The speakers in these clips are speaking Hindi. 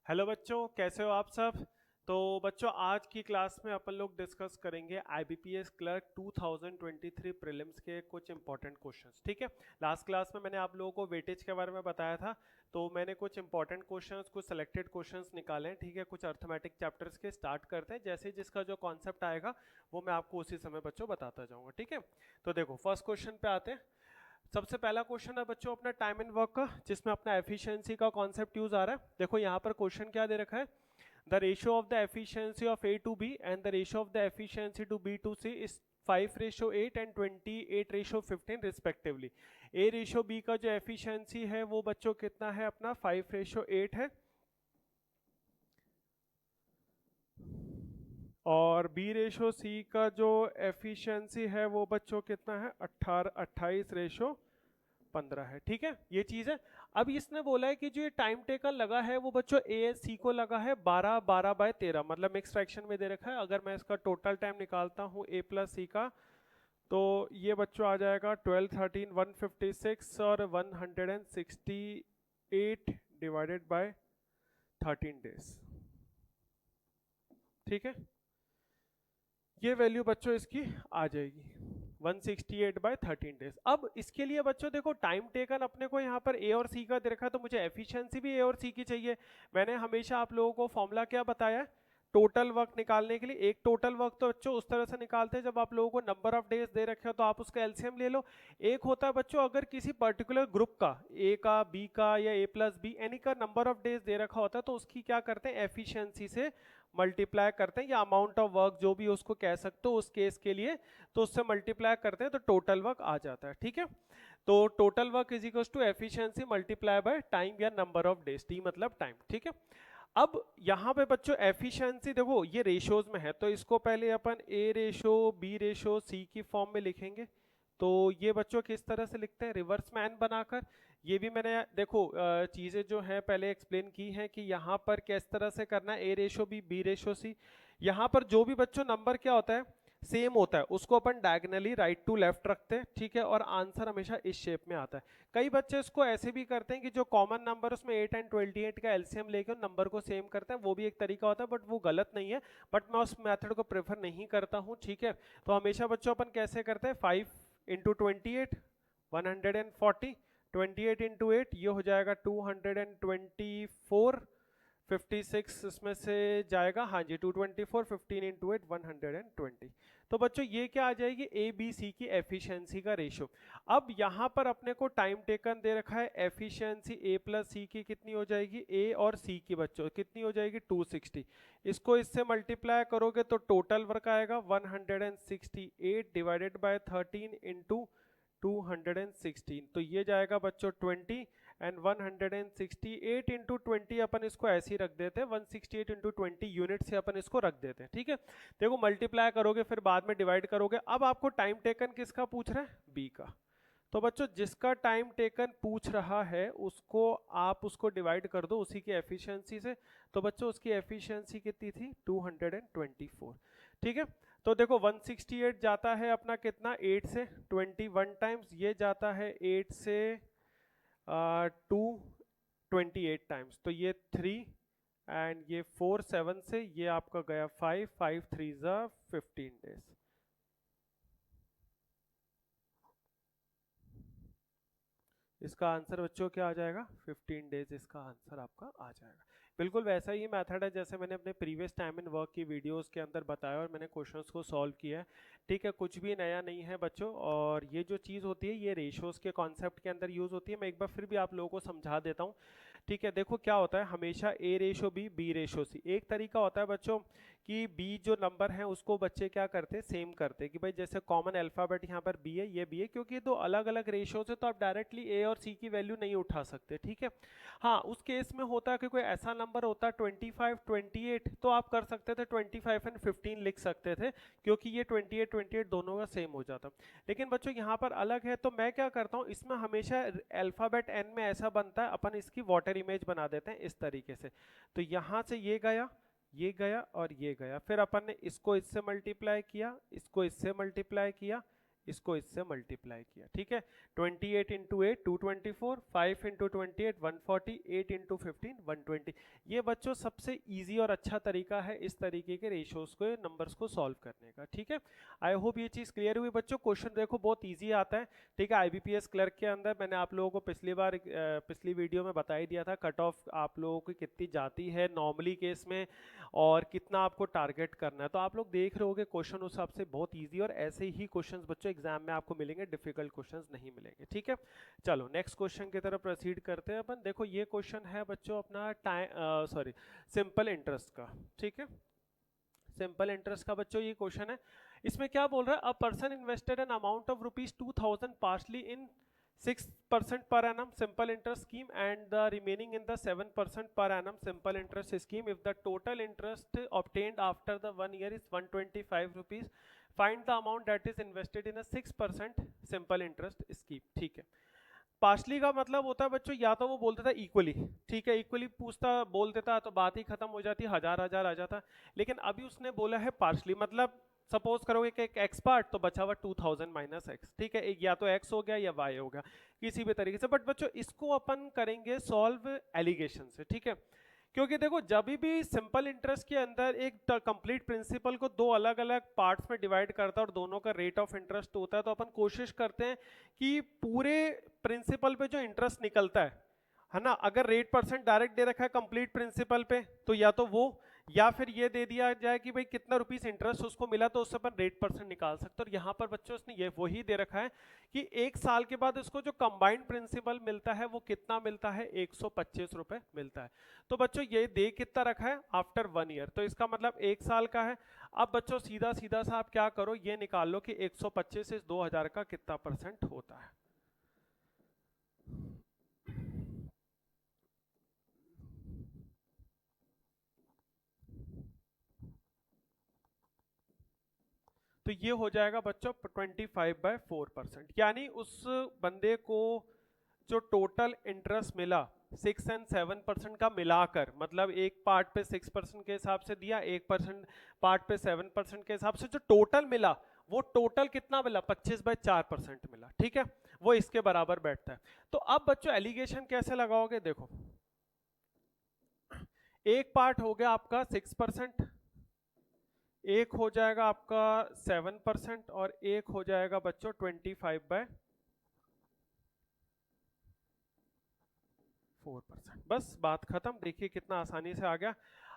हेलो बच्चों, कैसे हो आप सब। तो बच्चों, आज की क्लास में अपन लोग डिस्कस करेंगे आईबीपीएस क्लर्क 2023 प्रीलिम्स के कुछ इंपॉर्टेंट क्वेश्चंस। ठीक है। लास्ट क्लास में मैंने आप लोगों को वेटेज के बारे में बताया था, तो मैंने कुछ इंपॉर्टेंट क्वेश्चंस, कुछ सेलेक्टेड क्वेश्चंस निकाले हैं। ठीक है, कुछ अर्थमेटिक चैप्टर्स के स्टार्ट करते हैं। जैसे जिसका जो कॉन्सेप्ट आएगा वो मैं आपको उसी समय बच्चों बताता जाऊंगा। ठीक है, तो देखो फर्स्ट क्वेश्चन पे आते हैं। सबसे पहला क्वेश्चन है बच्चों अपना टाइम एंड वर्क का, जिसमें अपना एफिशिएंसी का कॉन्सेप्ट यूज आ रहा है। देखो यहाँ पर क्वेश्चन क्या दे रखा है, the ratio of the efficiency of a to b and the ratio of the efficiency to b to c is 5:8 and 28:15 respectively. A ratio b का जो एफिशिएंसी है वो बच्चों कितना है, अपना 5:8 है, और बी रेशो सी का जो एफिशिएंसी है वो बच्चों कितना है, 28 है। ठीक है, ये चीज है। अब इसने बोला है कि जो ये टाइम टेकन लगा है वो बच्चों ए सी को लगा है 12 12/13, मतलब मिक्स फ्रैक्शन में दे रखा है। अगर मैं इसका टोटल टाइम निकालता हूँ ए प्लस सी का, तो ये बच्चों आ जाएगा 12 13 156 और 168 डिवाइडेड बाय 13 डेज। ठीक है, ये वैल्यू बच्चों इसकी आ जाएगी 168/13 डेज। अब इसके लिए बच्चों देखो टाइम टेकन अपने को यहाँ पर ए और सी का दे रखा है, तो मुझे एफिशिएंसी भी ए और सी की चाहिए। मैंने हमेशा आप लोगों को फॉर्मूला क्या बताया है, टोटल वर्क निकालने के लिए। एक टोटल वर्क तो बच्चों उस तरह से निकालते हैं जब आप लोगों को नंबर ऑफ डेज दे रखे हो तो आप उसका एलसीएम ले लो। एक होता है बच्चों अगर किसी पर्टिकुलर ग्रुप का, ए का, बी का या ए प्लस बी, एनी का नंबर ऑफ डेज दे रखा होता है, तो उसकी क्या करते हैं, एफिशिएंसी से मल्टीप्लाई करते हैं, या अमाउंट ऑफ वर्क जो भी उसको कह सकते हो उस केस के लिए, तो उससे मल्टीप्लाई करते हैं तो टोटल वर्क आ जाता है। ठीक है, तो total work is equal to efficiency multiply by time या नंबर ऑफ डेज, टी मतलब टाइम। ठीक है, अब यहां पे बच्चों एफिशिएंसी देखो ये रेशियोज में है, तो इसको पहले अपन ए रेशो बी रेशो सी की फॉर्म में लिखेंगे। तो ये बच्चों किस तरह से लिखते हैं, रिवर्स मैन बनाकर। ये भी मैंने देखो चीजें जो है पहले एक्सप्लेन की हैं कि यहाँ पर किस तरह से करना है, ए रेशो बी रेशो सी। यहाँ पर जो भी बच्चों नंबर क्या होता है, सेम होता है, उसको अपन डायगनली राइट टू लेफ्ट रखते हैं। ठीक है, और आंसर हमेशा इस शेप में आता है। कई बच्चे इसको ऐसे भी करते हैं कि जो कॉमन नंबर उसमें 8 एंड 28 का एलसीएम लेके नंबर को सेम करते हैं, वो भी एक तरीका होता है, बट वो गलत नहीं है। बट मैं उस मेथड को प्रेफर नहीं करता हूँ। ठीक है, तो हमेशा बच्चों अपन कैसे करते हैं, 5 × 28 140, 28 × 8 ये हो जाएगा 224, 56 इसमें से जाएगा, हाँ जी 224, 15 × 8 120। तो बच्चों ये क्या आ जाएगी, ए बी सी की एफिशिएंसी का रेशियो। अब यहाँ पर अपने को टाइम टेकन दे रखा है, एफिशिएंसी ए प्लस सी की कितनी हो जाएगी, ए और सी की बच्चों कितनी हो जाएगी 260। इसको इससे मल्टीप्लाई करोगे तो टोटल वर्क आएगा 168 डिवाइडेड बाय 13 इंटू 216, तो ये जाएगा बच्चों 20, एंड 168 इंटू 20 अपन इसको ऐसे ही रख देते हैं, 168 इंटू 20 यूनिट से अपन इसको रख देते हैं। ठीक है, देखो मल्टीप्लाई करोगे फिर बाद में डिवाइड करोगे। अब आपको टाइम टेकन किसका पूछ रहा है, बी का। तो बच्चों जिसका टाइम टेकन पूछ रहा है उसको आप उसको डिवाइड कर दो उसी की एफिशिएंसी से। तो बच्चों उसकी एफिशिएंसी कितनी थी, 224। ठीक है, तो देखो 168 जाता है अपना कितना, 8 से 21 टाइम्स, ये जाता है 8 से 228 टाइम्स, तो ये 3, एंड ये 4 7 से, ये आपका गया 5, 5 3 ज़ा 15 डेज। इसका आंसर बच्चों क्या आ जाएगा, 15 डेज इसका आंसर आपका आ जाएगा। बिल्कुल वैसा ही मेथड है जैसे मैंने अपने प्रीवियस टाइम एंड वर्क की वीडियोस के अंदर बताया और मैंने क्वेश्चंस को सॉल्व किया है। ठीक है, कुछ भी नया नहीं है बच्चों, और ये जो चीज़ होती है ये रेशियोज के कॉन्सेप्ट के अंदर यूज होती है। मैं एक बार फिर भी आप लोगों को समझा देता हूँ। ठीक है, देखो क्या होता है, हमेशा ए रेशो बी रेशो सी। एक तरीका होता है बच्चों कि बी जो नंबर है उसको बच्चे क्या करते हैं, सेम करते हैं, कि भाई जैसे कॉमन अल्फाबेट यहाँ पर बी है, ये बी है, क्योंकि ये दो अलग अलग रेशियोज है तो आप डायरेक्टली ए और सी की वैल्यू नहीं उठा सकते। ठीक है, हाँ उस केस में होता है कि कोई ऐसा नंबर होता है 25 28, तो आप कर सकते थे 25 एंड 15 लिख सकते थे, क्योंकि ये 28 28 दोनों का सेम हो जाता। लेकिन बच्चों यहाँ पर अलग है, तो मैं क्या करता हूँ, इसमें हमेशा अल्फाबेट एन में ऐसा बनता है, अपन इसकी वाटर इमेज बना देते हैं इस तरीके से। तो यहाँ से ये गया, ये गया और ये गया, फिर अपन ने इसको इससे मल्टीप्लाई किया, इसको इससे मल्टीप्लाई किया, इसको इससे मल्टीप्लाई किया, ठीक है। 28 इंटू 8 224, 5 इंटू 28 140, 8 इंटू 15 120। ये बच्चों सबसे इजी और अच्छा तरीका है इस तरीके के रेशियोज को, नंबर्स को सॉल्व करने का, ठीक है। आई होप ये चीज़ क्लियर हुई बच्चों। क्वेश्चन देखो बहुत ईजी आता है, ठीक है। IBPS क्लर्क के अंदर मैंने आप लोगों को पिछली वीडियो में बता ही दिया था कट ऑफ आप लोगों की कितनी जाती है नॉर्मली केस में और कितना आपको टारगेट करना है। तो आप लोग देख रहे होगे क्वेश्चन उस हिसाब से बहुत इजी, और ऐसे ही क्वेश्चंस बच्चों एग्जाम में आपको मिलेंगे, डिफिकल्ट क्वेश्चंस नहीं मिलेंगे, ठीक है। चलो नेक्स्ट क्वेश्चन की तरफ प्रोसीड करते हैं अपन। देखो ये क्वेश्चन है बच्चों अपना सिंपल इंटरेस्ट का, ठीक है। सिंपल इंटरेस्ट का बच्चों ये क्वेश्चन है। इसमें क्या बोल रहा है, a person invested an amount of ₹2000 partially in 6% per annum simple interest scheme and the remaining in the 7% per annum simple interest scheme. If the total interest obtained after the 1 year is ₹125, find the amount that is invested in a 6% simple interest scheme, ठीक है। पार्शली का मतलब होता है बच्चों, या तो वो बोल देता इक्वली, ठीक है, इक्वली पूछता बोल देता तो बात ही खत्म हो जाती, हजार हजार आ जाता। लेकिन अभी उसने बोला है पार्शली, मतलब सपोज करोगे कि एक एक्स पार्ट तो बचा हुआ 2000 माइनस एक्स, ठीक है। एक या तो एक्स हो गया या वाई हो गया किसी भी तरीके से। बट बच्चों इसको अपन करेंगे सॉल्व एलिगेशन से, ठीक है। क्योंकि देखो जब भी सिंपल इंटरेस्ट के अंदर एक कंप्लीट प्रिंसिपल को दो अलग अलग पार्ट्स में डिवाइड करता है और दोनों का रेट ऑफ इंटरेस्ट होता है, तो अपन कोशिश करते हैं कि पूरे प्रिंसिपल पे जो इंटरेस्ट निकलता है ना, अगर रेट परसेंट डायरेक्ट दे रखा है कंप्लीट प्रिंसिपल पे तो या तो वो, या फिर ये दे दिया जाए कि भाई कितना रुपीस इंटरेस्ट उसको मिला तो उससे अपन रेट परसेंट निकाल सकते हैं। और यहाँ पर बच्चों उसने ये वही दे रखा है कि 1 साल के बाद इसको जो कंबाइंड प्रिंसिपल मिलता है वो कितना मिलता है, 125 रुपए मिलता है। तो बच्चों ये दे कितना रखा है, आफ्टर 1 ईयर, तो इसका मतलब 1 साल का है। अब बच्चों सीधा सीधा सा आप क्या करो, ये निकाल लो कि 125 से 2000 का कितना परसेंट होता है। तो ये हो जाएगा बच्चों 25/4%, यानी उस बंदे को जो टोटल इंटरेस्ट मिला 6 और 7% का मिलाकर, मतलब एक पार्ट पे 6% के हिसाब से दिया, एक पार्ट पे 7% के हिसाब से जो टोटल मिला वो टोटल कितना मिला, 25/4% मिला, ठीक है। वो इसके बराबर बैठता है। तो अब बच्चों एलिगेशन कैसे लगाओगे, देखो एक पार्ट हो गया आपका 6%, एक हो जाएगा आपका 7% और एक हो जाएगा बच्चों 25/4%। बस बात खत्म। देखिए कितना आसानी से आ गया।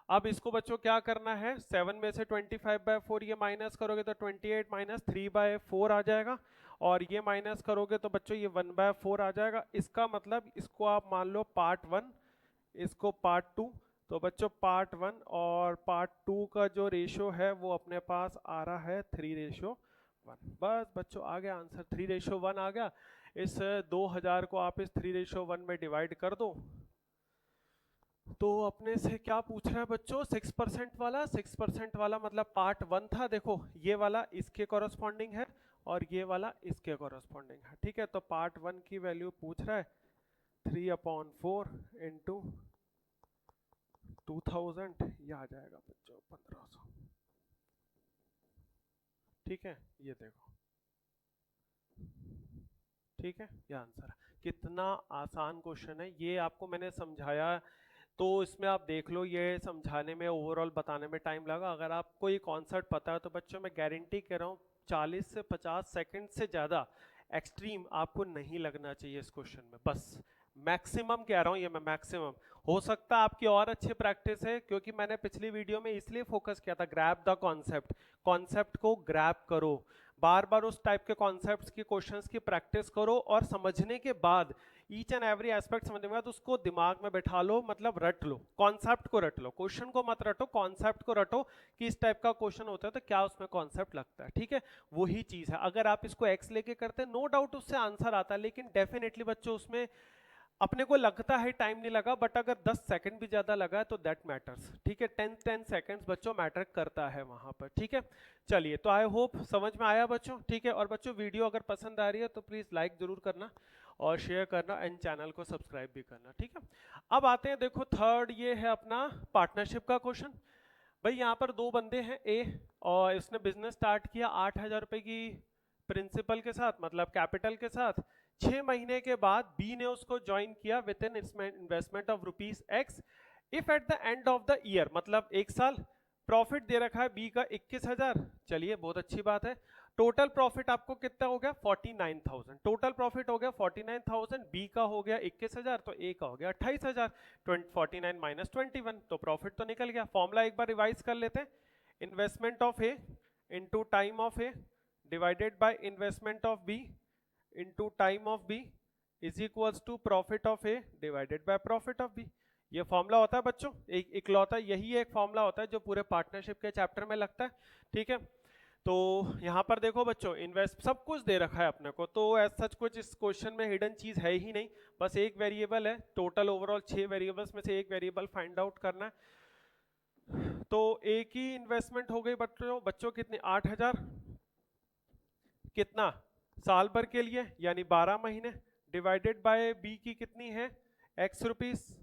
अब इसको बच्चों क्या करना है, 7 में से 25/4 ये माइनस करोगे तो 28 माइनस 3/4 आ जाएगा, और ये माइनस करोगे तो बच्चों ये 1/4 आ जाएगा। इसका मतलब इसको आप मान लो पार्ट 1, इसको पार्ट 2। तो बच्चों पार्ट 1 और पार्ट 2 का जो रेशियो है वो अपने पास आ रहा है 3:1। बस बच्चों आ गया आंसर, 3:1 आ गया। इस 2000 को आप इस 3:1 में डिवाइड कर दो तो अपने से क्या पूछ रहा है बच्चों, 6% वाला। 6% वाला मतलब पार्ट 1 था, देखो ये वाला इसके कॉरस्पॉन्डिंग है और ये वाला इसके कॉरस्पॉन्डिंग है, ठीक है। तो पार्ट 1 की वैल्यू पूछ रहा है 3/4 इंटू 2000, ये आ जाएगा बच्चों 1500, ठीक है। ये देखो, ठीक है, ये आंसर है। कितना आसान क्वेश्चन है, ये आपको मैंने समझाया तो इसमें आप देख लो, ये समझाने में ओवरऑल बताने में टाइम लगा। अगर आपको ये कॉन्सेप्ट पता है तो बच्चों मैं गारंटी कह रहा हूँ 40 से 50 सेकंड से ज़्यादा एक्सट्रीम आपको नहीं लगना चाहिए इस क्वेश्चन में। बस मैक्सिमम कह रहा हूँ ये मैं, मैक्सिमम। हो सकता है आपकी और अच्छी प्रैक्टिस है, क्योंकि मैंने पिछली वीडियो में इसलिए फोकस किया था ग्रैब द कॉन्सेप्ट, कॉन्सेप्ट को ग्रैब करो, बार बार उस टाइप के कॉन्सेप्ट्स की क्वेश्चंस की प्रैक्टिस करो, और समझने के बाद ईच एंड एवरी एस्पेक्ट समझने के बाद उसको दिमाग में बैठा लो, मतलब रट लो, कॉन्सेप्ट को रट लो, क्वेश्चन को मत रटो, कॉन्सेप्ट को रटो कि इस टाइप का क्वेश्चन होता है तो क्या उसमें कॉन्सेप्ट लगता है, ठीक है। वही चीज है, अगर आप इसको एक्स लेके करते हैं नो डाउट उससे आंसर आता है, लेकिन डेफिनेटली बच्चों उसमें अपने को लगता है टाइम नहीं लगा, बट अगर 10 सेकंड भी ज्यादा लगा है तो दैट मैटर्स, ठीक है। 10 सेकंड्स बच्चों मैटर करता है वहां पर, ठीक है। चलिए, तो आई होप समझ में आया बच्चों, ठीक है। और बच्चों वीडियो अगर पसंद आ रही है तो प्लीज लाइक जरूर करना और शेयर करना एंड चैनल को सब्सक्राइब भी करना, ठीक है। अब आते हैं, देखो थर्ड ये है अपना पार्टनरशिप का क्वेश्चन। भाई यहाँ पर दो बंदे हैं, ए और इसने बिजनेस स्टार्ट किया, 8000 रुपए की प्रिंसिपल के साथ मतलब कैपिटल के साथ, 6 महीने के बाद बी ने उसको ज्वाइन किया with an investment of ₹X। If at the end of the year मतलब 1 साल, प्रॉफिट दे रखा है बी का 21,000, चलिए बहुत अच्छी बात है। टोटल प्रॉफिट आपको कितना हो गया 49,000, टोटल प्रॉफिट हो गया 49,000, बी का हो गया 21,000 तो ए का हो गया 28,000, 49 माइनस 21 तो प्रॉफिट तो निकल गया। फॉर्मूला एक बार रिवाइज कर लेते हैं, investment of a into time of a divided by investment of b into time of b is equals to profit of a divided by profit of b. ये फॉर्मूला होता है बच्चों, एक इकलौता यही एक फॉर्मूला होता है जो पूरे पार्टनरशिप के चैप्टर में लगता है, ठीक है। तो यहाँ पर देखो बच्चों, इन्वेस्ट सब कुछ दे रखा है अपने को, तो एज सच कुछ इस क्वेश्चन में हिडन चीज है ही नहीं, बस एक वेरिएबल है, टोटल ओवरऑल 6 वेरिएबल्स में से एक वेरिएबल फाइंड आउट करना है। तो एक ही इन्वेस्टमेंट हो गई बच्चों कितनी 8,000, कितना साल भर के लिए यानी 12 महीने, डिवाइडेड बाय बी की कितनी है ₹X,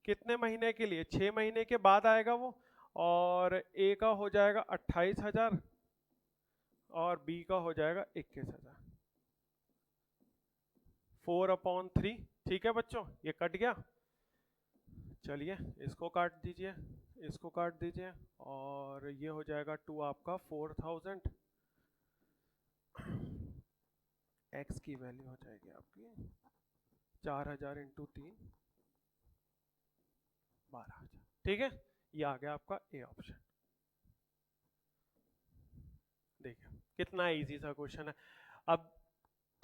कितने महीने के लिए 6 महीने के बाद आएगा वो, और ए का हो जाएगा 28,000 और बी का हो जाएगा 21,000, 4/3, ठीक है बच्चों ये कट गया। चलिए इसको काट दीजिए, इसको काट दीजिए, और ये हो जाएगा 2 आपका 4,000, एक्स की वैल्यू हो जाएगी आपकी 4,000 इंटू 3 12,000, ठीक है। ये आ गया आपका ए ऑप्शन। देखिए कितना इजी सा क्वेश्चन है। अब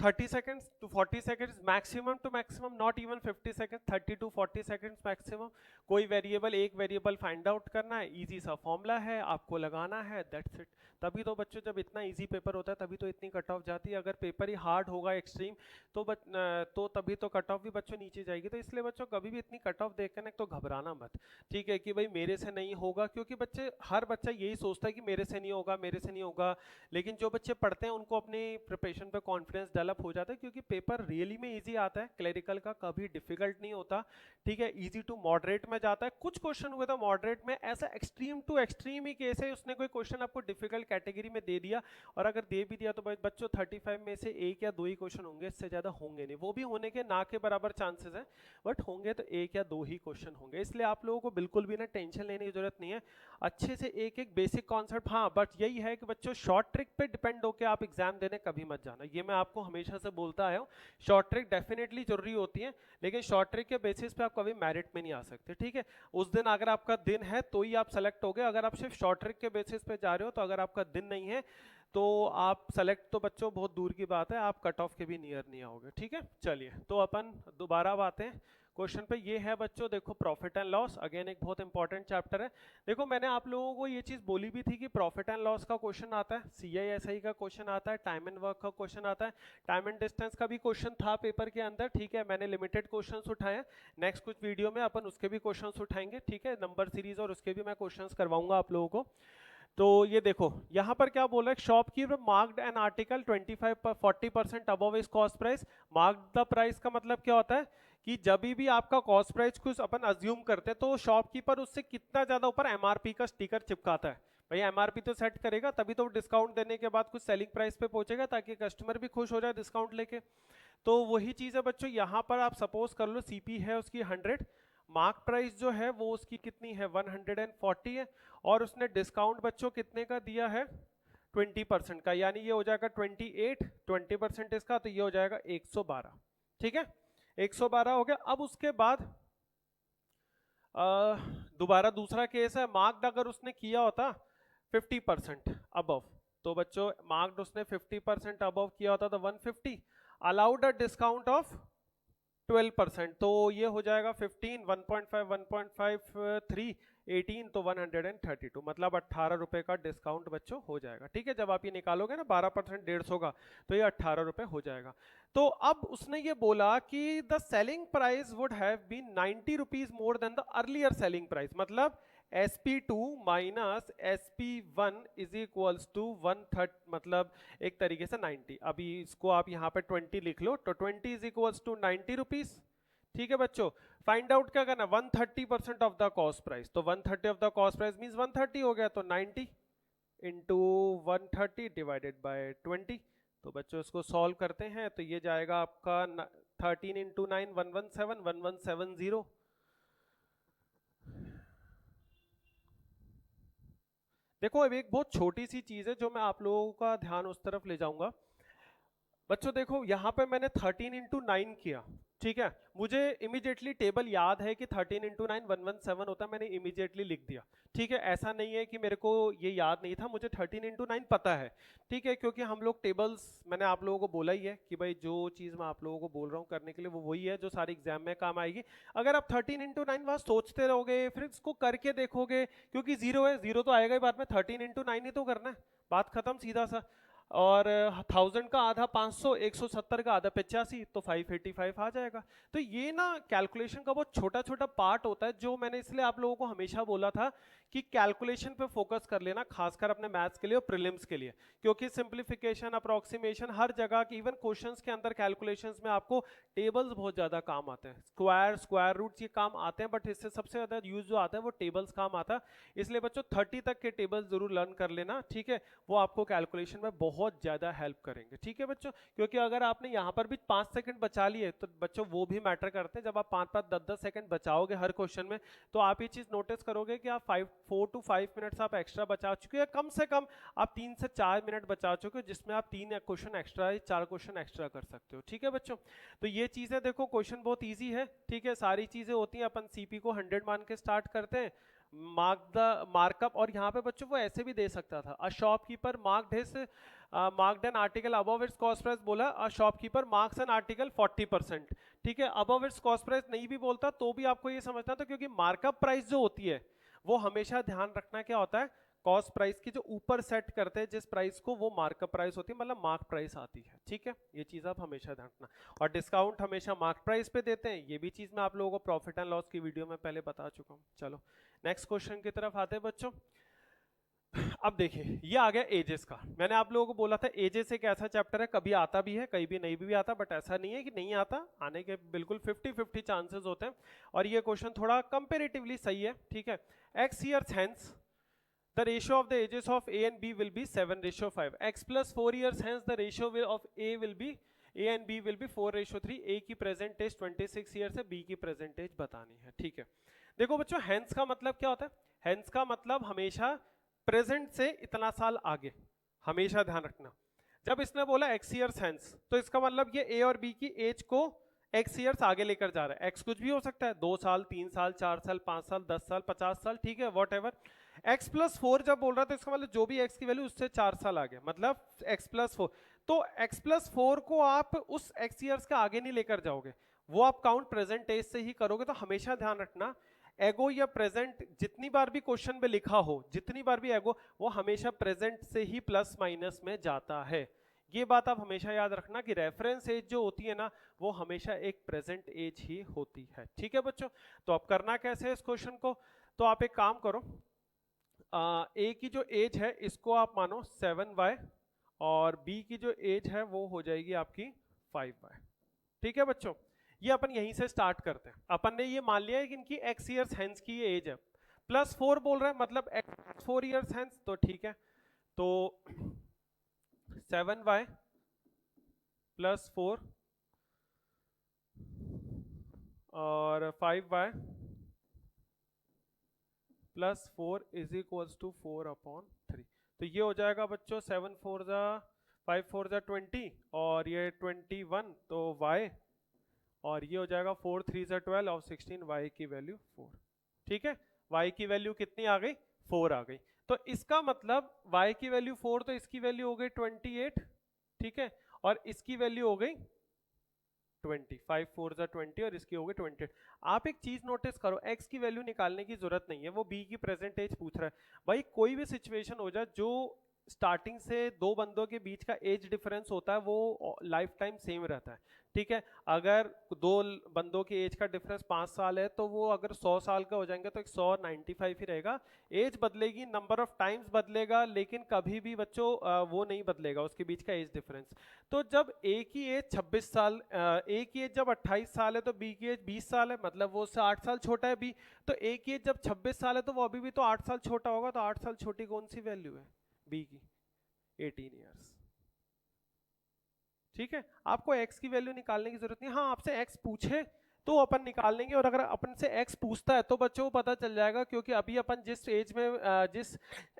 30 seconds to 40 seconds maximum to maximum, not even 50 seconds, 30 to 40 seconds maximum. कोई वेरिएबल, एक वेरिएबल फाइंड आउट करना है, इजी सा फॉर्मूला है, आपको लगाना है, दैट्स इट। तभी तो बच्चों जब इतना इजी पेपर होता है तभी तो इतनी कट ऑफ जाती है। अगर पेपर ही हार्ड होगा एक्सट्रीम तो तभी तो कट ऑफ भी बच्चों नीचे जाएगी। तो इसलिए बच्चों कभी भी इतनी कट ऑफ देख कर ना तो घबराना मत, ठीक है, कि भाई मेरे से नहीं होगा, क्योंकि हर बच्चा यही सोचता है कि मेरे से नहीं होगा, मेरे से नहीं होगा। लेकिन जो बच्चे पढ़ते हैं उनको अपनी प्रिपरेशन पे कॉन्फिडेंस डेवलप हो जाता है, क्योंकि पेपर रियली में इजी आता है, क्लरिकल का कभी डिफिकल्ट नहीं होता, ठीक है, इजी टू मॉडरेट में जाता है। कुछ क्वेश्चन हुए था मॉडरेट में, ऐसा एक्सट्रीम टू एक्सट्रीम ही केस है, उसने कोई क्वेश्चन आपको डिफिकल्ट कैटेगरी में दे दिया, और अगर दे भी दिया तो बच्चों 35 में से 1 या 2 ही क्वेश्चन होंगे, इससे ज्यादा होंगे नहीं, वो भी होने के ना के बराबर चांसेस है, बट होंगे तो 1 या 2 ही क्वेश्चन होंगे। इसलिए आप लोगों को बिल्कुल भी ना टेंशन लेने की जरूरत नहीं है, अच्छे से एक एक बेसिक कॉन्सेप्ट। हाँ बट यही है कि बच्चों शॉर्ट ट्रिक पे डिपेंड होकर आप एग्जाम देने कभी मत जाना, ये मैं आपको हमेशा से बोलता आया हूँ। शॉर्ट ट्रिक डेफिनेटली जरूरी होती है, लेकिन शॉर्ट ट्रिक के बेसिस पे आप कभी मेरिट में नहीं आ सकते, ठीक है। उस दिन अगर आपका दिन है तो ही आप सेलेक्ट हो गए, अगर आप सिर्फ शॉर्ट ट्रिक के बेसिस पे जा रहे हो, तो अगर आपका दिन नहीं है तो आप सेलेक्ट तो बच्चों बहुत दूर की बात है, आप कट ऑफ के भी नियर नहीं आओगे, ठीक है। चलिए तो अपन दोबारा बातें क्वेश्चन पे, ये है बच्चों देखो प्रॉफिट एंड लॉस, अगेन एक बहुत इंपॉर्टेंट चैप्टर है। देखो मैंने आप लोगों को ये चीज बोली भी थी कि प्रॉफिट एंड लॉस का क्वेश्चन आता है, CISI का क्वेश्चन आता है, टाइम एंड वर्क का क्वेश्चन आता है, टाइम एंड डिस्टेंस का भी क्वेश्चन था पेपर के अंदर, ठीक है। मैंने लिमिटेड क्वेश्चंस उठाए, नेक्स्ट कुछ वीडियो में अपन उसके भी क्वेश्चंस उठाएंगे, ठीक है, नंबर सीरीज और उसके भी मैं क्वेश्चंस करवाऊंगा आप लोगों को। तो ये देखो यहाँ पर क्या बोल रहा है, shopkeeper marked an article 40% above its cost price. Marked the price का मतलब क्या होता है कि जब भी आपका कॉस्ट प्राइस कुछ अपन अज्यूम करते हैं तो शॉपकीपर उससे कितना ज्यादा ऊपर MRP का स्टिकर चिपकाता है। भाई MRP तो सेट करेगा तभी तो डिस्काउंट देने के बाद कुछ सेलिंग प्राइस पे पहुंचेगा, ताकि कस्टमर भी खुश हो जाए डिस्काउंट लेके। तो वही चीज है बच्चों, यहाँ पर आप सपोज कर लो CP है उसकी 100, मार्क प्राइस जो है वो उसकी कितनी है 140 है, और उसने डिस्काउंट बच्चों कितने का दिया है 20% का, यानी ये हो जाएगा 28, 20% इसका, तो ये हो जाएगा 112, ठीक है, 112 हो गया। अब उसके बाद दोबारा दूसरा केस है, मार्क्ड अगर उसने किया होता 50% अबव, तो बच्चों मार्क्ड उसने 50% अबव किया होता तो 150, अलाउड अ डिस्काउंट ऑफ 12%, तो ये हो जाएगा 15, 1.5, 1.53, 18, तो 132, मतलब 18 रुपए का डिस्काउंट बच्चों हो जाएगा, ठीक है। जब आप ये निकालोगे ना 12% 150 का, तो ये 18 रुपए हो जाएगा। तो अब उसने ये बोला कि the selling price would have been 90 rupees more than the earlier selling price, मतलब SP2 minus SP1 is equals to 130, मतलब एक तरीके से 90। अभी इसको आप यहाँ पे 20 लिख लो, तो 20 इज इक्वल्स टू 90 रुपीज, ठीक है बच्चों। फाइंड आउट क्या करना, 130% ऑफ द कॉस्ट प्राइस, तो 130 of the cost price means 130 हो गया, तो 90 इंटू 130 डिवाइडेड बाय 20। तो बच्चों इसको सॉल्व करते हैं तो ये जाएगा आपका 13 इंटू 9 117 1170। देखो अब एक बहुत छोटी सी चीज है जो मैं आप लोगों का ध्यान उस तरफ ले जाऊंगा। बच्चों देखो यहाँ पे मैंने 13 इंटू 9 किया, ठीक है, मुझे इमीडिएटली टेबल याद है कि 13 इंटू 9 117 होता है, मैंने इमीडिएटली लिख दिया, ठीक है। ऐसा नहीं है कि मेरे को ये याद नहीं था, मुझे 13 इंटू 9 पता है, ठीक है, क्योंकि हम लोग टेबल्स, मैंने आप लोगों को बोला ही है कि भाई जो चीज़ मैं आप लोगों को बोल रहा हूँ करने के लिए वो वही है जो सारी एग्जाम में काम आएगी। अगर आप 13 इंटू 9 वहाँ सोचते रहोगे फिर इसको करके देखोगे, क्योंकि जीरो है, जीरो तो आएगा ही बाद में, 13 इंटू 9 ही तो करना है, बात खत्म सीधा सा। और 1000 का आधा 500, 170 का आधा 85, तो 585 आ जाएगा। तो ये ना कैलकुलेशन का बहुत छोटा छोटा पार्ट होता है, जो मैंने इसलिए आप लोगों को हमेशा बोला था कि कैलकुलेशन पे फोकस कर लेना, खासकर अपने मैथ्स के लिए और प्रीलिम्स के लिए, क्योंकि सिंप्लीफिकेशन, अप्रोक्सीमेशन, हर जगह की इवन क्वेश्चंस के अंदर कैलकुलेशंस में आपको टेबल्स बहुत ज्यादा काम आते हैं, स्क्वायर, स्क्वायर रूट्स ये काम आते हैं, बट इससे सबसे ज्यादा यूज जो आता है वो टेबल्स काम आता है। इसलिए बच्चों 30 तक के टेबल्स जरूर लर्न कर लेना, ठीक है, वो आपको कैलकुलेशन में बहुत ज्यादा हेल्प करेंगे, ठीक है बच्चों। क्योंकि अगर आपने यहाँ पर भी 5 सेकंड बचा लिए तो बच्चों वो भी मैटर करते हैं, जब आप 5-5, 10-10 सेकंड बचाओगे हर क्वेश्चन में, तो आप ये चीज नोटिस करोगे कि आप 4 to 5 मिनट्स आप एक्स्ट्रा बचा चुके हैं, कम से कम आप 3 से 4 मिनट बचा चुके हो, जिसमें आप 3 क्वेश्चन एक्स्ट्रा, 4 क्वेश्चन एक्स्ट्रा कर सकते हो, ठीक है बच्चों। तो ये चीजें देखो, क्वेश्चन बहुत ईजी है, ठीक है, सारी चीजें होती हैं, अपन सीपी को 100 मान के स्टार्ट करते हैं, मार्कअप, और यहाँ पे बच्चों वो ऐसे भी दे सकता था, a shopkeeper marked his marked an article above its cost price, बोला a shopkeeper marks an article 40%, ठीक है, अबव इट्स कॉस्ट प्राइस नहीं भी बोलता तो भी आपको ये समझना था, क्योंकि मार्कअप प्राइस जो होती है वो हमेशा ध्यान रखना क्या होता है, कॉस्ट प्राइस की जो ऊपर सेट करते हैं जिस प्राइस को, वो मार्कअप प्राइस होती है, मतलब मार्क प्राइस आती है, ठीक है, ये चीज आप हमेशा ध्यान रखना। और डिस्काउंट हमेशा मार्क प्राइस पे देते हैं, ये भी चीज मैं आप लोगों को प्रॉफिट एंड लॉस की वीडियो में पहले बता चुका हूँ। चलो नेक्स्ट क्वेश्चन की तरफ आते हैं बच्चों। अब देखिए ये आ गया एजेस का, मैंने आप लोगों को बोला था एजेस एक ऐसा चैप्टर है, कभी आता भी है कहीं भी नहीं भी आता, बट ऐसा नहीं है कि नहीं आता, आने के बिल्कुल 50-50 चांसेस होते हैं। और ये क्वेश्चन थोड़ा कंपेरेटिवली सही है, ठीक है। x years hence the ratio of the ages of a and b will be 7:5, x plus 4 years hence the ratio of a will be, a and b will be 4:3, a की प्रेजेंट एज 26 ईयर्स है, b की प्रेजेंट एज बतानी है, ठीक है। देखो बच्चों हेंस का मतलब क्या होता है, हेंस का मतलब हमेशा प्रेजेंट से इतना साल आगे, हमेशा ध्यान रखना। जब इसने बोला x years hence, तो इसका मतलब ये a और b की एज को x ईयर्स आगे लेकर जा रहा है, x कुछ भी हो सकता है, 2 साल, 3 साल, 4 साल, 5 साल, 10 साल, 50 साल, ठीक है, वॉट एवर। x प्लस 4 जब बोल रहा था, इसका मतलब जो भी x की वैल्यू उससे 4 साल आगे, मतलब x प्लस 4, तो x प्लस 4 को आप उस x ईयर्स के आगे नहीं लेकर जाओगे, वो आप काउंट प्रेजेंट एज से ही करोगे। तो हमेशा ध्यान रखना, एगो या प्रेजेंट जितनी बार भी क्वेश्चन में लिखा हो, जितनी बार भी एगो, वो हमेशा प्रेजेंट से ही प्लस माइनस में जाता है, ये बात आप हमेशा याद रखना कि रेफरेंस एज जो होती है ना, वो हमेशा एक प्रेजेंट एज ही होती है, ठीक है बच्चों। तो अब करना कैसे है इस क्वेश्चन को, तो आप एक काम करो, ए की जो एज है इसको आप मानो 7y, और बी की जो एज है वो हो जाएगी आपकी 5y, ठीक है बच्चों। ये अपन यहीं से स्टार्ट करते हैं, अपन ने ये मान लिया है कि इनकी x ईयर्स हेंस की ये एज है, प्लस 4 बोल रहा है मतलब x 4 ईयर्स हेंस, तो ठीक है, तो 7y प्लस 4 और 5y plus 4 is equals to 4/3, तो ये हो जाएगा बच्चों 7 4 जा 5 4 जा 20, और ये 21, तो y, और ये हो जाएगा 4 3 जा 12 और 16, y की वैल्यू 4, ठीक है, y की वैल्यू कितनी आ गई, 4 आ गई। तो इसका मतलब y की वैल्यू 4, तो इसकी वैल्यू हो गई 28, ठीक है, और इसकी वैल्यू हो गई 20, 5 4 जा 20 और इसकी हो गई 28। आप एक चीज नोटिस करो, x की वैल्यू निकालने की जरूरत नहीं है, वो b की प्रेजेंट एज पूछ रहा है। भाई कोई भी सिचुएशन हो जाए, जो स्टार्टिंग से दो बंदों के बीच का एज डिफरेंस होता है वो लाइफ टाइम सेम रहता है, ठीक है। अगर दो बंदों की एज का डिफरेंस 5 साल है, तो वो अगर 100 साल का हो जाएंगे तो 195 ही रहेगा। एज बदलेगी, नंबर ऑफ टाइम्स बदलेगा, लेकिन कभी भी बच्चों वो नहीं बदलेगा उसके बीच का एज डिफरेंस। तो जब ए की एज 26 साल, ए की एज जब 28 साल है, तो बी की एज 20 साल है, मतलब वो उससे 8 साल छोटा है बी। तो ए की एज जब 26 साल है, तो वो अभी भी तो 8 साल छोटा होगा, तो 8 साल छोटी कौन सी वैल्यू है, बी की 18 ईयर्स। ठीक है, आपको x की वैल्यू निकालने की जरूरत नहीं। हाँ, आपसे x पूछे तो अपन निकाल लेंगे, और अगर अपन से x पूछता है तो बच्चों को पता चल जाएगा, क्योंकि अभी अपन जिस एज में जिस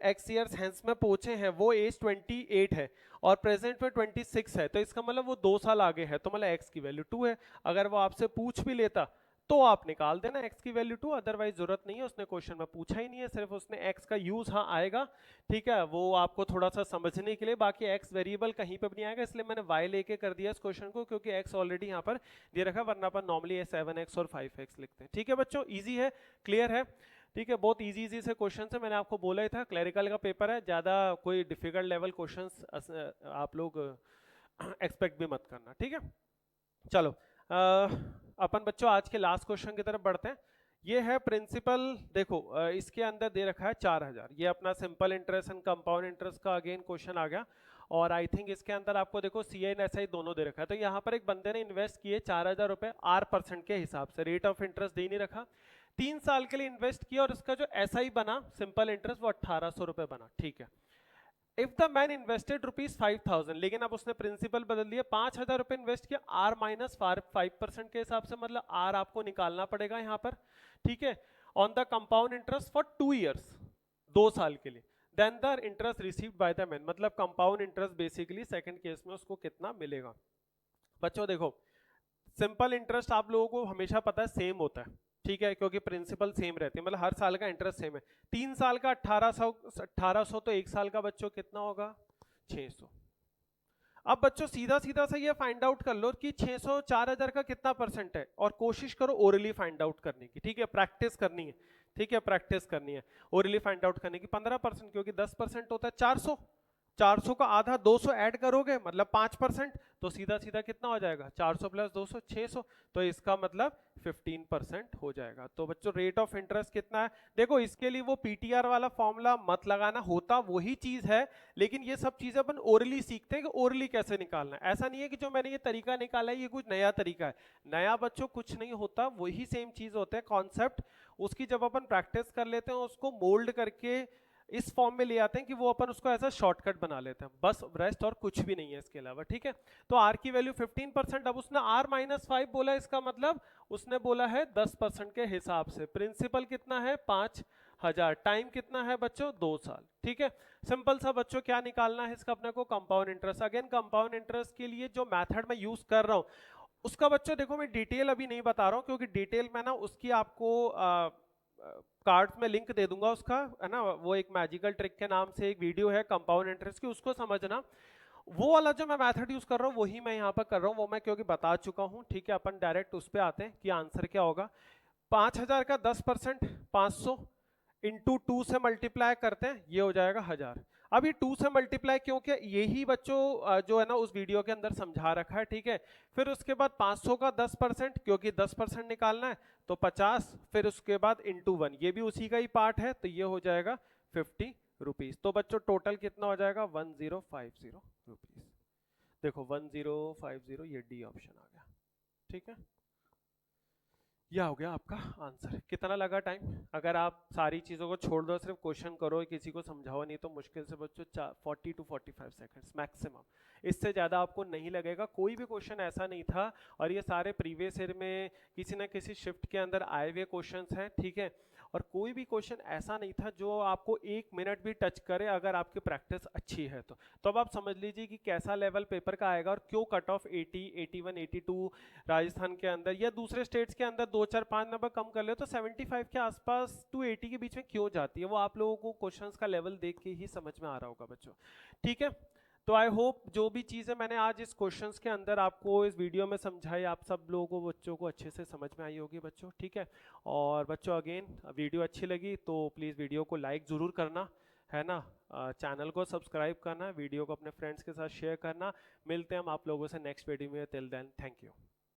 x ईयर्स हेंस में पहुंचे हैं वो एज 28 है और प्रेजेंट में 26 है, तो इसका मतलब वो 2 साल आगे है, तो मतलब x की वैल्यू 2 है। अगर वो आपसे पूछ भी लेता तो आप निकाल देना x की वैल्यू 2, अदरवाइज जरूरत नहीं है, उसने क्वेश्चन में पूछा ही नहीं है, सिर्फ उसने x का यूज हाँ आएगा, ठीक है, वो आपको थोड़ा सा समझने के लिए, बाकी x वेरिएबल कहीं पे भी नहीं आएगा, इसलिए मैंने y लेके कर दिया इस क्वेश्चन को, क्योंकि x ऑलरेडी यहाँ पर दे रखा है, वरना अपन नॉर्मली 7x और 5x लिखते हैं। ठीक है बच्चों, इजी है, क्लियर है? ठीक है, बहुत इजी इजी से क्वेश्चन है, मैंने आपको बोला ही था क्लरिकल का पेपर है, ज्यादा कोई डिफिकल्ट लेवल क्वेश्चन आप लोग एक्सपेक्ट भी मत करना। ठीक है, चलो अपन बच्चों आज के लास्ट क्वेश्चन की तरफ बढ़ते हैं। ये है प्रिंसिपल, देखो इसके अंदर दे रखा है 4000, ये अपना simple interest and compound interest का अगेन क्वेश्चन आ गया, और आई थिंक इसके अंदर आपको देखो सी एन एस आई दोनों दे रखा है। तो यहाँ पर एक बंदे ने इन्वेस्ट किए 4000 रुपए R% के हिसाब से, रेट ऑफ इंटरेस्ट दे नहीं रखा, 3 साल के लिए इन्वेस्ट किया, और इसका जो एस आई बना सिंपल इंटरेस्ट वो 1800 रुपए बना। ठीक है, इफ द मैन इन्वेस्टेड ₹5000, लेकिन अब उसने प्रिंसिपल बदल दिया, 5000 रुपए इन्वेस्ट किया R-5% के हिसाब से, मतलब R आपको निकालना पड़ेगा यहाँ पर। ठीक है, on the compound interest for 2 years, 2 साल के लिए, then the interest received by the man, मतलब compound interest basically second case में उसको कितना मिलेगा। बच्चों देखो, सिंपल इंटरेस्ट आप लोगों को हमेशा पता है सेम होता है, ठीक है, क्योंकि प्रिंसिपल सेम रहती है, मतलब हर साल का इंटरेस्ट सेम है। 3 साल का 1800 तो 1 साल का बच्चों कितना होगा 600। अब बच्चों सीधा सीधा से ये फाइंड आउट कर लो कि 600 4000 का कितना परसेंट है, और कोशिश करो ओरली फाइंड आउट करने की। ठीक है, प्रैक्टिस करनी है, ठीक है, प्रैक्टिस करनी है ओरली फाइंड आउट करने की। 15%, क्योंकि 10% होता है 400, 400 का आधा 200 ऐड करोगे मतलब 5%, तो सीधा सीधा कितना हो जाएगा 400 प्लस 200 600, तो इसका मतलब 15% हो जाएगा। तो बच्चों रेट ऑफ इंटरेस्ट कितना है, देखो इसके लिए वो पीटीआर वाला फॉर्मूला मत लगाना, होता वही चीज है, लेकिन ये सब चीजें अपन ओरली सीखते हैं कि ओरली कैसे निकालना है। ऐसा नहीं है कि जो मैंने ये तरीका निकाला है ये कुछ नया तरीका है, नया बच्चों कुछ नहीं होता, वही सेम चीज होते हैं कॉन्सेप्ट, उसकी जब अपन प्रैक्टिस कर लेते हैं उसको मोल्ड करके इस फॉर्म में ले आते हैं कि वो अपन उसको ऐसा शॉर्टकट बना लेते हैं, बस रेस्ट और कुछ भी नहीं है इसके अलावा। ठीक है, तो आर की वैल्यू 15%, अब उसने R-5 बोला, इसका मतलब उसने बोला है 10% के हिसाब से। प्रिंसिपल कितना है 5000, टाइम कितना है बच्चों 2 साल। ठीक है, सिंपल सा बच्चों क्या निकालना है इसका अपने को compound interest. Again compound interest के लिए जो मेथड मैं यूज कर रहा हूं उसका बच्चों देखो मैं डिटेल अभी नहीं बता रहा हूं, क्योंकि डिटेल में ना उसकी आपको कार्ड्स में लिंक दे दूंगा उसका, है ना, वो एक मैजिकल ट्रिक के नाम से एक वीडियो है कंपाउंड इंटरेस्ट की, उसको समझना। वो वाला जो मैं मेथड यूज कर रहा हूँ वही मैं यहाँ पर कर रहा हूँ, वो मैं क्योंकि बता चुका हूँ। ठीक है, अपन डायरेक्ट उस पर आते हैं कि आंसर क्या होगा। 5000 का 10% 500 इंटू 2 से मल्टीप्लाई करते हैं, ये हो जाएगा 1000। अब ये 2 से मल्टीप्लाई क्योंकि यही बच्चों जो है ना उस वीडियो के अंदर समझा रखा है। ठीक है, फिर उसके बाद 500 का 10%, क्योंकि 10% निकालना है तो 50, फिर उसके बाद इंटू 1, ये भी उसी का ही पार्ट है, तो ये हो जाएगा 50 रुपीज। तो बच्चों टोटल कितना हो जाएगा 1050 रुपीज। देखो 1050, ये डी ऑप्शन आ गया। ठीक है, यह हो गया आपका आंसर। कितना लगा टाइम, अगर आप सारी चीज़ों को छोड़ दो सिर्फ क्वेश्चन करो, किसी को समझाओ, नहीं तो मुश्किल से बच्चों 40 to 45 सेकंड्स मैक्सिमम, इससे ज़्यादा आपको नहीं लगेगा। कोई भी क्वेश्चन ऐसा नहीं था, और ये सारे प्रीवियस ईयर में किसी ना किसी शिफ्ट के अंदर आए हुए क्वेश्चंस हैं। ठीक है, और कोई भी क्वेश्चन ऐसा नहीं था जो आपको 1 मिनट भी टच करे, अगर आपकी प्रैक्टिस अच्छी है तो। अब आप समझ लीजिए कि कैसा लेवल पेपर का आएगा, और क्यों कट ऑफ 80, 81, 82 राजस्थान के अंदर या दूसरे स्टेट्स के अंदर 2 4 5 नंबर कम कर ले तो 75 के आसपास टू 80 के बीच में क्यों जाती है, वो आप लोगों को क्वेश्चंस का लेवल देख के ही समझ में आ रहा होगा बच्चों। ठीक है, तो आई होप जो भी चीज़ें मैंने आज इस क्वेश्चंस के अंदर आपको इस वीडियो में समझाई, आप सब लोगों को बच्चों को अच्छे से समझ में आई होगी बच्चों। ठीक है, और बच्चों अगेन वीडियो अच्छी लगी तो प्लीज़ वीडियो को लाइक ज़रूर करना, है ना, चैनल को सब्सक्राइब करना, वीडियो को अपने फ्रेंड्स के साथ शेयर करना। मिलते हैं हम आप लोगों से नेक्स्ट वीडियो में, टिल देन थैंक यू।